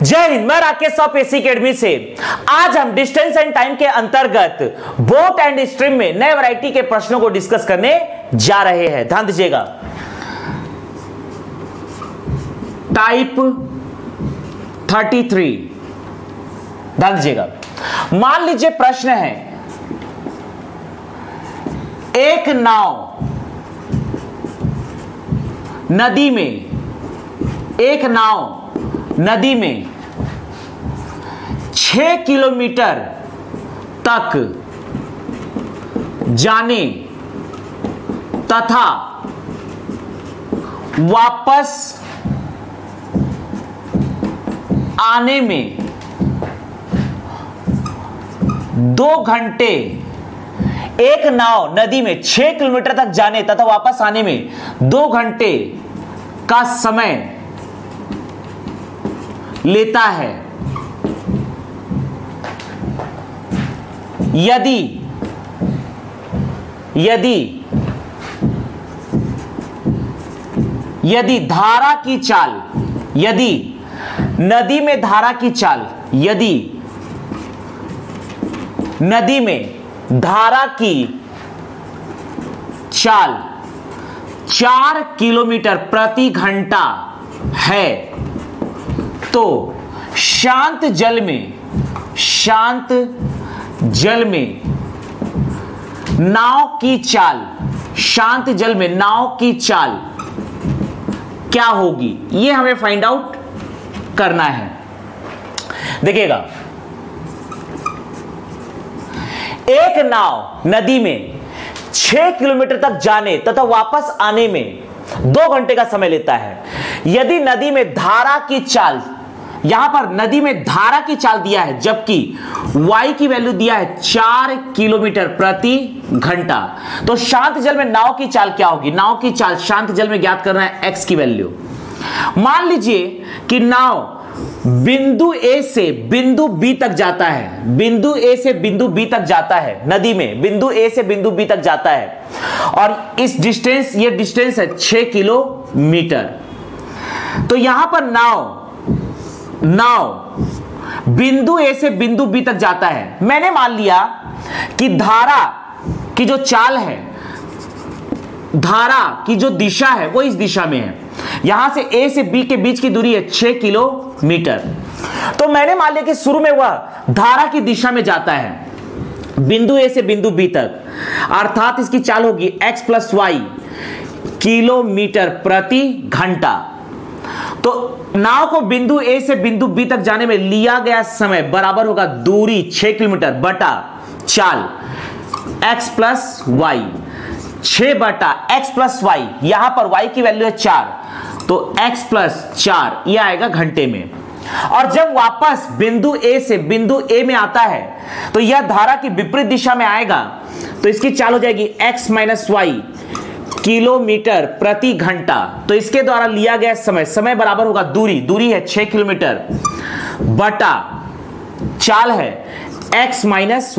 जय हिंद। मैं Rakesh of AC academy से आज हम डिस्टेंस एंड टाइम के अंतर्गत बोट एंड स्ट्रीम में नए वैरायटी के प्रश्नों को डिस्कस करने जा रहे हैं। ध्यान दीजिएगा। टाइप 33, ध्यान दीजिएगा। मान लीजिए प्रश्न है, एक नाव नदी में 6 किलोमीटर तक जाने तथा वापस आने में 2 घंटे, एक नाव नदी में 6 किलोमीटर तक जाने तथा वापस आने में 2 घंटे का समय लेता है। यदि धारा की चाल, यदि नदी में धारा की चाल, यदि नदी में धारा की चाल 4 किलोमीटर प्रति घंटा है तो शांत जल में नाव की चाल, शांत जल में नाव की चाल क्या होगी, यह हमें फाइंड आउट करना है। देखिएगा, एक नाव नदी में 6 किलोमीटर तक जाने तथा वापस आने में 2 घंटे का समय लेता है। यदि नदी में धारा की चाल, यहां पर नदी में धारा की चाल दिया है, जबकि y की वैल्यू दिया है 4 किलोमीटर प्रति घंटा, तो शांत जल में नाव की चाल क्या होगी? नाव की चाल शांत जल में ज्ञात करना है x की वैल्यू। मान लीजिए कि नाव बिंदु A से बिंदु B तक जाता है, बिंदु A से बिंदु B तक जाता है, नदी में बिंदु A से बिंदु B तक जाता है, और इस डिस्टेंस, ये डिस्टेंस है 6 किलोमीटर। तो यहां पर नाव बिंदु A से बिंदु B तक जाता है। मैंने मान लिया कि धारा की जो चाल है, धारा की जो दिशा है वो इस दिशा में है। यहां से A से B के बीच की दूरी है 6 किलोमीटर। तो मैंने मान लिया कि शुरू में वह धारा की दिशा में जाता है बिंदु A से बिंदु B तक, अर्थात इसकी चाल होगी x + y किलोमीटर प्रति घंटा। तो नाव को बिंदु A से बिंदु B तक जाने में लिया गया समय बराबर होगा दूरी 6 किलोमीटर बटा चाल x + y, 6 बटा x + y, यहां पर y की वैल्यू है 4, तो x + 4 यह आएगा घंटे में। और जब वापस बिंदु A से बिंदु A में आता है तो यह धारा की विपरीत दिशा में आएगा, तो इसकी चाल हो जाएगी x - y किलोमीटर प्रति घंटा। तो इसके द्वारा लिया गया समय बराबर होगा दूरी है 6 किलोमीटर बटा चाल है x -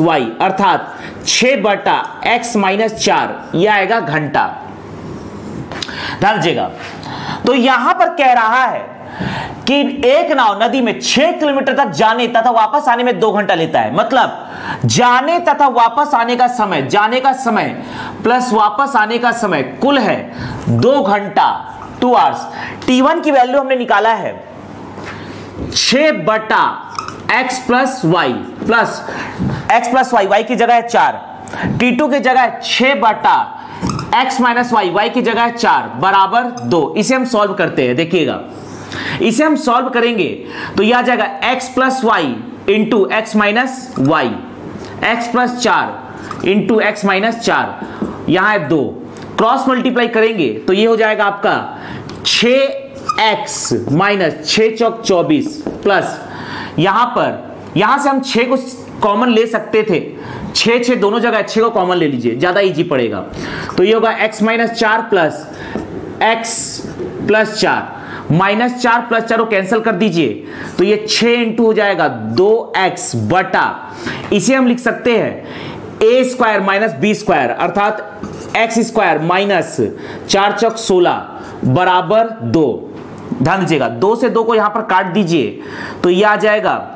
y, अर्थात 6 बटा x - 4 यह आएगा घंटा। ध्यान दीजिएगा। तो यहां पर कह रहा है कि एक नाव नदी में 6 किलोमीटर तक जाने तथा वापस आने में 2 घंटा लेता है। मतलब जाने तथा वापस आने का समय, जाने का समय प्लस वापस आने का समय कुल है 2 घंटा, 2 आवर्स। T1 की वैल्यू हमने निकाला है 6 बटा x + y plus x + y, y की जगह है 4, T2 की जगह है 6 बटा x - y, y की जगह है 4 बराबर 2। इसे हम सॉल्व करते हैं। देखिएगा, इसे हम सॉल्व करेंगे तो यह आ जाएगा x + y into x - y, x + 4 into x - 4, यहां है 2, क्रॉस मल्टीप्लाई करेंगे तो यह हो जाएगा आपका 6x - 6 चौक 24 प्लस यहां से हम 6 को कॉमन ले सकते थे, 6 दोनों जगह 6 को कॉमन ले लीजिए, ज्यादा इजी पड़ेगा। तो ये होगा x - 4 प्लस x + 4, -4 + 4 को कैंसिल कर दीजिए तो ये 6 इंटू हो जाएगा 2x बटा, इसे हम लिख सकते हैं a² - b², अर्थात x² - 4 चौक 16 बराबर 2। ध्यान दीजिएगा 2 से 2 को यहां पर काट दीजिए तो यह आ जाएगा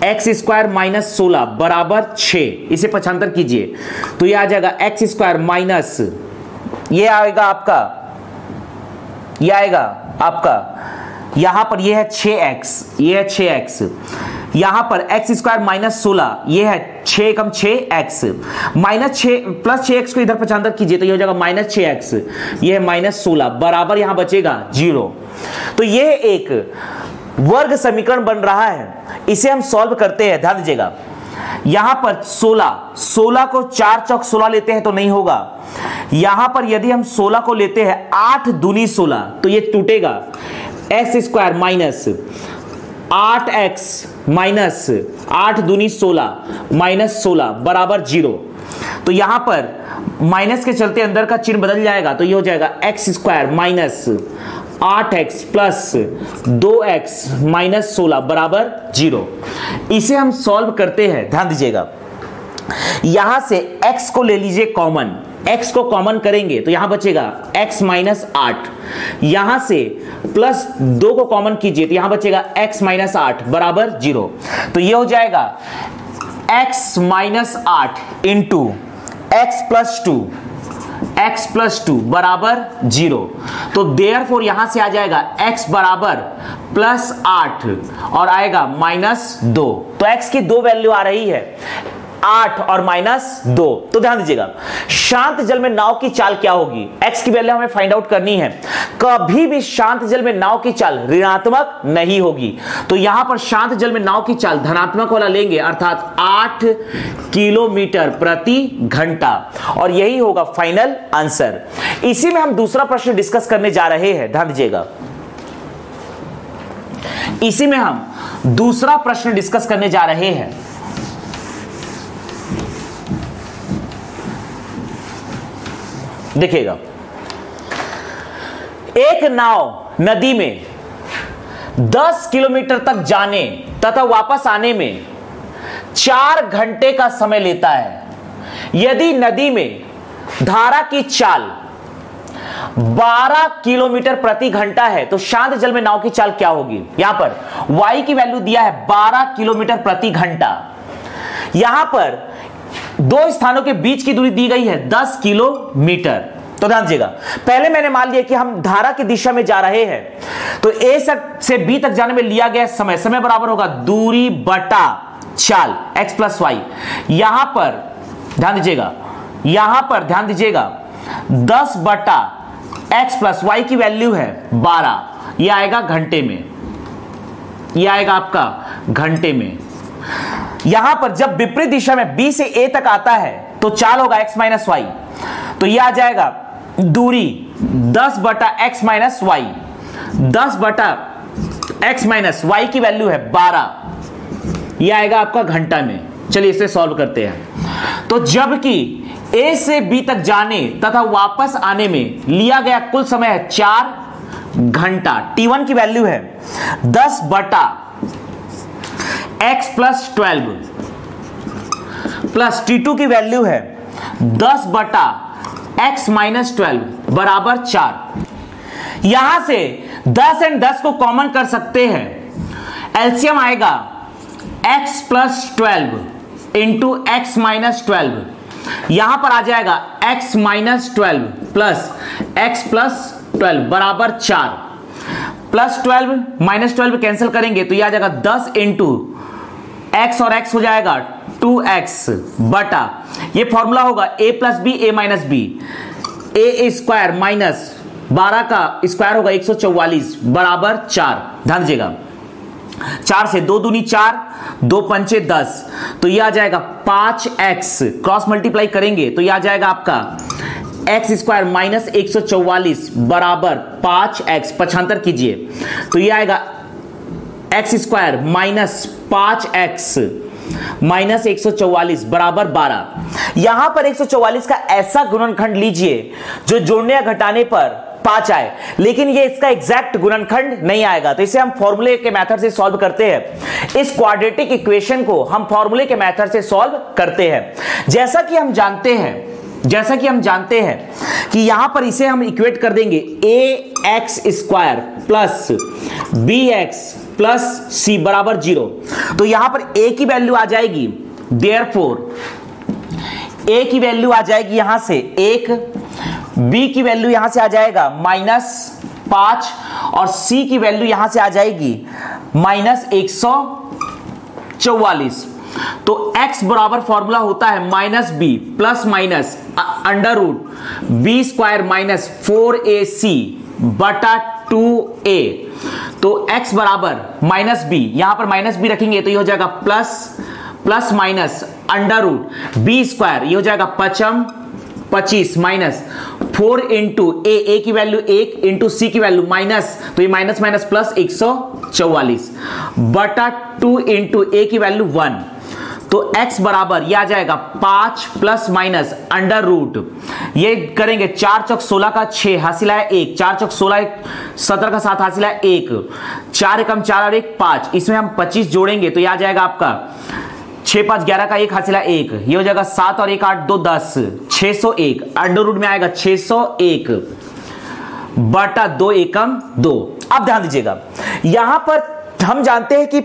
एक्स स्क्वायर माइनस 16 बराबर 6। इसे पक्षांतर कीजिए तो यह आ जाएगा एक्स स्क्वायर माइनस ये आएगा आपका यहां पर यह है 6x, यह है 6x, यहां पर एक्स स्क्वायर माइनस 16 यह है 6 कम 6x माइनस 6 प्लस 6x को इधर पक्षांतर कीजिए तो यह हो जाएगा माइनस 6x, यह है माइनस 16 बराबर यहां बचेगा 0। तो यह एक वर्ग समीकरण बन रहा है, इसे हम सॉल्व करते हैं। ध्यान दीजिएगा यहां पर 16 को 4 चौक 16 लेते हैं तो नहीं होगा। यहां पर यदि हम 16 को लेते हैं 8 दूनी 16 तो यह टूटेगा, x square minus 8x minus 8 दूनी 16 माइनस 16 बराबर 0। तो यहां पर माइनस के चलते अंदर का चिन्ह बदल जाएगा तो यह हो जाएगा x square minus 8x plus 2x minus 16 बराबर 0। इसे हम सॉल्व करते हैं। ध्यान दीजिएगा यहां से x को ले लीजिए कॉमन, x को कॉमन करेंगे तो यहां बचेगा x माइनस 8, यहां से प्लस 2 को कॉमन कीजिए तो यहां बचेगा x माइनस 8 बराबर 0। तो यह हो जाएगा x minus 8 into x plus 2 बराबर 0। तो देयरफॉर यहां से आ जाएगा x बराबर प्लस 8 और आएगा माइनस 2। तो x की 2 वैल्यू आ रही है 8 और माइनस 2। तो ध्यान दीजिएगा शांत जल में नाव की चाल क्या होगी, x की वैल्यू हमें फाइंड आउट करनी है। कभी भी शांत जल में नाव की चाल ऋणात्मक नहीं होगी, तो यहां पर शांत जल में नाव की चाल धनात्मक वाला लेंगे अर्थात 8 किलोमीटर प्रति घंटा और यही होगा फाइनल आंसर। इसी में हम दूसरा प्रश्न डिस्कस करने जा रहे हैं। ध्यान दीजिएगा इसी में हम दूसरा प्रश्न डिस्कस करने जा रहे हैं। देखिएगा एक नाव नदी में 10 किलोमीटर तक जाने तथा वापस आने में 4 घंटे का समय लेता है। यदि नदी में धारा की चाल 12 किलोमीटर प्रति घंटा है तो शांत जल में नाव की चाल क्या होगी। यहां पर y की वैल्यू दिया है 12 किलोमीटर प्रति घंटा, यहां पर 2 स्थानों के बीच की दूरी दी गई है 10 किलोमीटर। तो ध्यान दीजिएगा पहले मैंने मान लिया कि हम धारा की दिशा में जा रहे हैं तो A से B तक जाने में लिया गया समय बराबर होगा दूरी बटा चाल x प्लस वाई। यहां पर ध्यान दीजिएगा 10 बटा x प्लस वाई की वैल्यू है 12, यह आएगा घंटे में, यह आएगा आपका घंटे में। यहां पर जब विपरीत दिशा में B से A तक आता है तो चाल होगा x माइनस वाई, तो यह आ जाएगा दूरी 10 बटा x माइनस वाई, 10 बटा x माइनस वाई की वैल्यू है 12, यह आएगा आपका घंटा में। चलिए इसे सॉल्व करते हैं। तो जबकि A से B तक जाने तथा वापस आने में लिया गया कुल समय है 4 घंटा, T1 की वैल्यू है 10 बटा x प्लस 12 प्लस T2 की वैल्यू है 10 बटा x माइनस 12 बराबर 4। यहां से 10 और 10 को कॉमन कर सकते हैं, एलसीएम आएगा x plus 12 into x minus 12, यहां पर आ जाएगा x minus 12 plus x plus 12 बराबर 4, प्लस 12 माइनस 12 कैंसिल करेंगे तो यह आ जाएगा 10 इंटू x और x हो जाएगा 2x बटा ये फॉर्मूला होगा a plus B A minus B, A square minus 12 का स्क्वायर होगा 144 बराबर 4। ध्यान दीजिएगा 4 से 2 दूनी 4, 2 पंचे 10, तो यह आ जाएगा 5x, क्रॉस मल्टीप्लाई करेंगे तो यह आ जाएगा आपका एक्स स्क्वायर माइनस 144 बराबर 5x, पक्षांतर कीजिए तो यह आएगा x square minus 5x minus 144 बराबर 12। यहां पर 144 का ऐसा गुणनखंड लीजिए जो जोड़ने या घटाने पर 5 आए, लेकिन ये इसका एग्जैक्ट गुणनखंड नहीं आएगा, तो इसे हम फॉर्मूले के मेथड से सॉल्व करते हैं। इस क्वाड्रेटिक इक्वेशन को हम फॉर्मूले के मेथड से सॉल्व करते हैं। जैसा कि हम जानते हैं जैसा कि हम जानते हैं कि यहां पर इसे हम इक्वेट कर देंगे ax square plus bx plus c बराबर 0। तो यहां पर a की वैल्यू आ जाएगी, देयरफॉर a की वैल्यू आ जाएगी यहां से 1, b की वैल्यू यहां से आ जाएगा -5 और c की वैल्यू यहां से आ जाएगी -144। तो x बराबर फॉर्मूला होता है -b plus minus under root b square minus 4ac बटा 2a। तो x बराबर -b, यहां पर -b रखेंगे तो ये हो जाएगा plus minus under root b square, ये हो जाएगा 25 माइनस 4 इंटू a की वैल्यू 1 इंटू c की वैल्यू माइनस, तो ये माइनस माइनस प्लस 144 बटा 2 इंटू a की वैल्यू 1। तो x बराबर यह आ जाएगा 5 प्लस माइनस अंडर रूट, ये करेंगे 4 चौक 16 का 6 हासिल है 1, 4 चौक 16 17 का 7 हासिल है 1, 4 एकम 4 और 1 5, इसमें हम 25 जोड़ेंगे तो यह आ जाएगा आपका 6 5 11 का 1 हासिल है 1, ये हो जाएगा 7 और 1 8 2 10 601, अंडर रूट में आएगा 601 बटा 2 एकम 2। अब ध्यान दीजिएगा यहां पर हम जानते हैं कि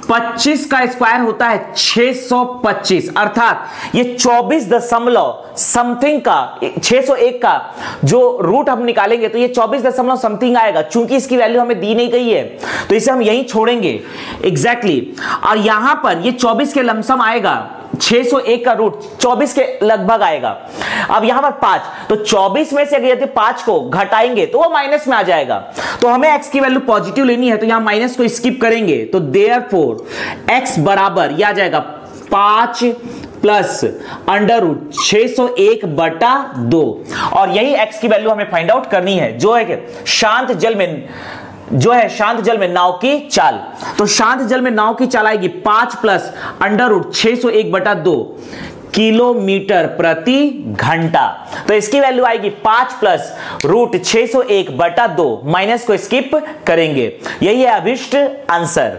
25 का स्क्वायर होता है 625, अर्थात ये 24 दशमलव समथिंग का 601 का जो रूट हम निकालेंगे तो ये 24 दशमलव समथिंग आएगा। चूंकि इसकी वैल्यू हमें दी नहीं गई है तो इसे हम यहीं छोड़ेंगे एग्जैक्टली और यहां पर ये 24 के लमसम आएगा, 601 का रूट 24 के लगभग आएगा। अब यहां पर 5, तो 24 में से अगर यदि 5 को घटाएंगे तो वो माइनस में आ जाएगा, तो हमें x की वैल्यू पॉजिटिव लेनी है तो यहां माइनस को स्किप करेंगे। तो देयरफॉर x बराबर यह आ जाएगा 5 प्लस अंडर रूट 601 बटा 2, और यही x की वैल्यू हमें फाइंड आउट करनी है जो है कि शांत जल में नाव की चाल। तो शांत जल में नाव की चाल आएगी 5 प्लस अंडर रूट 601 बटा 2 किलोमीटर प्रति घंटा। तो इसकी वैल्यू आएगी 5 प्लस रूट 601 बटा 2, माइनस को स्किप करेंगे, यही है अभिष्ट आंसर।